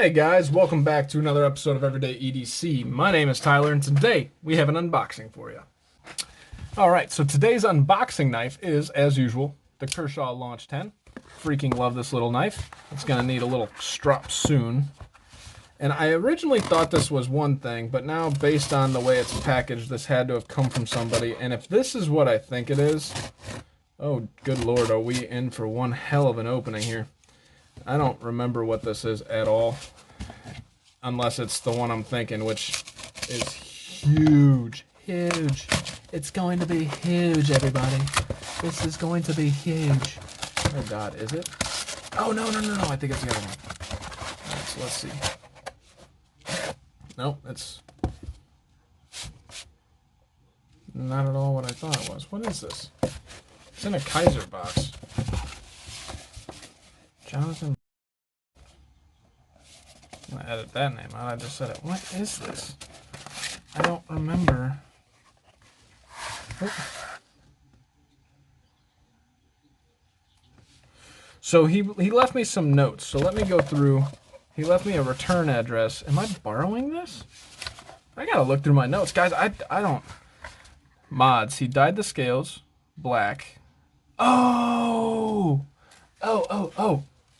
Hey guys, welcome back to another episode of Everyday EDC. My name is Tyler, and today we have an unboxing for you. Alright, so today's unboxing knife is, as usual, the Kershaw Launch 10. Freaking love this little knife. It's going to need a little strap soon. And I originally thought this was one thing, but now based on the way it's packaged, this had to have come from somebody. And if this is what I think it is, oh good lord, are we in for one hell of an opening here. I don't remember what this is at all, unless it's the one I'm thinking, which is huge. Huge. It's going to be huge, everybody. This is going to be huge. Oh god, is it? Oh no, I think it's the other one. Alright, so let's see. Nope, it's not at all what I thought it was. What is this? It's in a Kizer box. Jonathan. I'm gonna edit that name out. I just said it. What is this? I don't remember. Oh. So he left me some notes. So let me go through. He left me a return address. Am I borrowing this? I gotta look through my notes, guys. I don't. Mods. He dyed the scales black. Oh.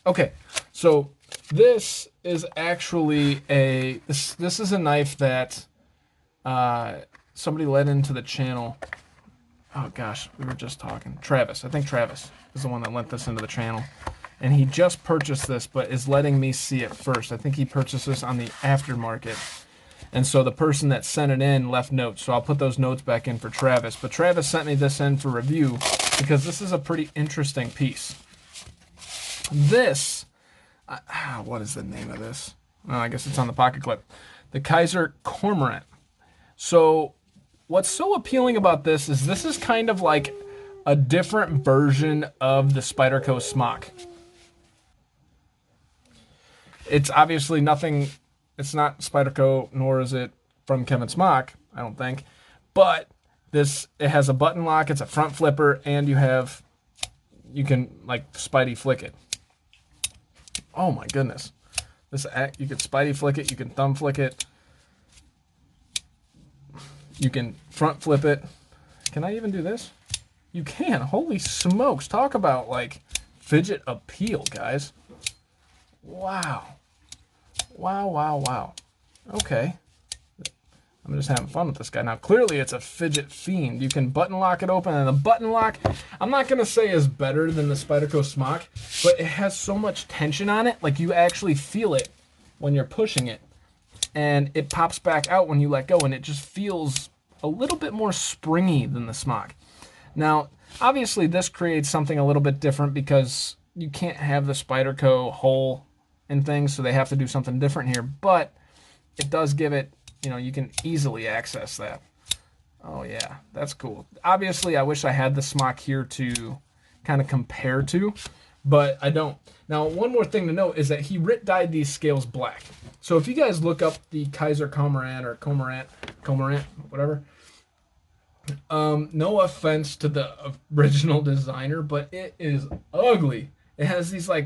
Okay, so this is actually this is a knife that somebody led into the channel. Oh gosh, we were just talking. Travis, I think Travis is the one that lent this into the channel. And he just purchased this, but is letting me see it first. I think he purchased this on the aftermarket. And so the person that sent it in left notes, so I'll put those notes back in for Travis. But Travis sent me this in for review because this is a pretty interesting piece. This, what is the name of this? Oh, I guess it's on the pocket clip. The Kizer Cormorant. So what's so appealing about this is kind of like a different version of the Spyderco smock. It's obviously nothing, it's not Spyderco, nor is it from Kevin Smock, I don't think. But it has a button lock, it's a front flipper, and you can like Spidey flick it. Oh my goodness. You can Spidey flick it, you can thumb flick it. You can front flip it. Can I even do this? You can. Holy smokes. Talk about like fidget appeal, guys. Wow. Wow. Okay. I'm just having fun with this guy. Now, clearly it's a fidget fiend. You can button lock it open, and the button lock, I'm not going to say is better than the Spyderco Smock, but it has so much tension on it, like you actually feel it when you're pushing it, and it pops back out when you let go, and it just feels a little bit more springy than the Smock. Now, obviously this creates something a little bit different because you can't have the Spyderco hole and things, so they have to do something different here, but it does give it, you can easily access that. Oh yeah, that's cool. Obviously, I wish I had the Smock here to kind of compare to, but I don't. Now, one more thing to note is that he dyed these scales black. So if you guys look up the Kizer Cormorant or Cormorant, whatever, no offense to the original designer, but it is ugly. It has these I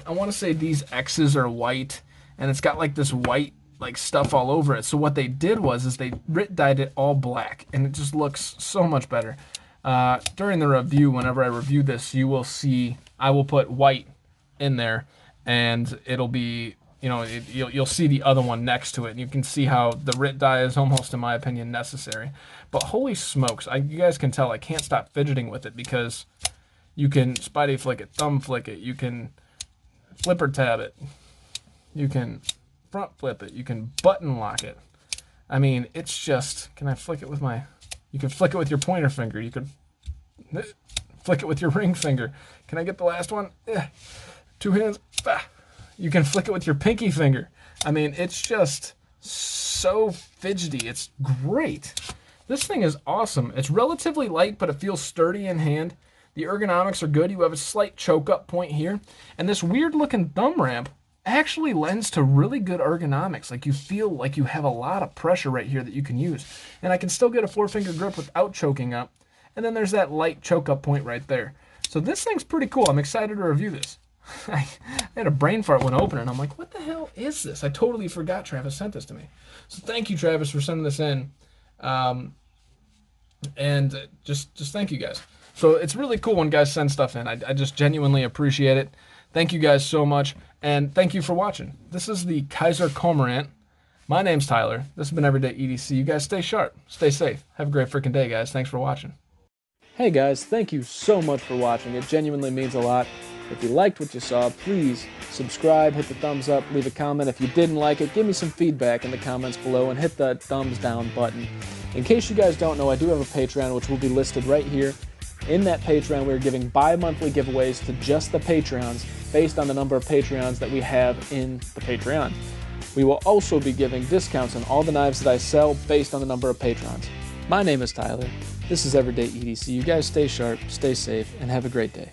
want to say these X's are white, and it's got like this white stuff all over it. So what they did was they dyed it all black, and it just looks so much better. During the review, whenever I review this, you will see I will put white in there, and it'll be you'll see the other one next to it, and you can see how the RIT dye is almost, in my opinion, necessary. But holy smokes, you guys can tell I can't stop fidgeting with it because you can Spidey flick it, thumb flick it, you can flipper tab it, you can front flip it, you can button lock it. I mean, it's just, can I flick it with you can flick it with your pointer finger, you could flick it with your ring finger. Can I get the last one? Two hands. You can flick it with your pinky finger. I mean, it's just so fidgety. It's great. This thing is awesome. It's relatively light, but it feels sturdy in hand. The ergonomics are good. You have a slight choke up point here. And this weird looking thumb ramp actually lends to really good ergonomics. Like you feel like you have a lot of pressure right here that you can use. And I can still get a 4-finger grip without choking up. And then there's that light choke up point right there. So this thing's pretty cool. I'm excited to review this. I had a brain fart when opening. I'm like, what the hell is this? I totally forgot Travis sent this to me. So thank you, Travis, for sending this in. And just thank you guys. So it's really cool when guys send stuff in. I just genuinely appreciate it. Thank you guys so much, and thank you for watching. This is the Kizer Cormorant. My name's Tyler. This has been Everyday EDC. You guys stay sharp, stay safe. Have a great freaking day, guys. Thanks for watching. Hey guys, thank you so much for watching. It genuinely means a lot. If you liked what you saw, please subscribe, hit the thumbs up, leave a comment. If you didn't like it, give me some feedback in the comments below and hit the thumbs down button. In case you guys don't know, I do have a Patreon, which will be listed right here. In that Patreon, we're giving bi-monthly giveaways to just the Patreons based on the number of Patreons that we have in the Patreon. We will also be giving discounts on all the knives that I sell based on the number of patrons. My name is Tyler. This is Everyday EDC. You guys stay sharp, stay safe, and have a great day.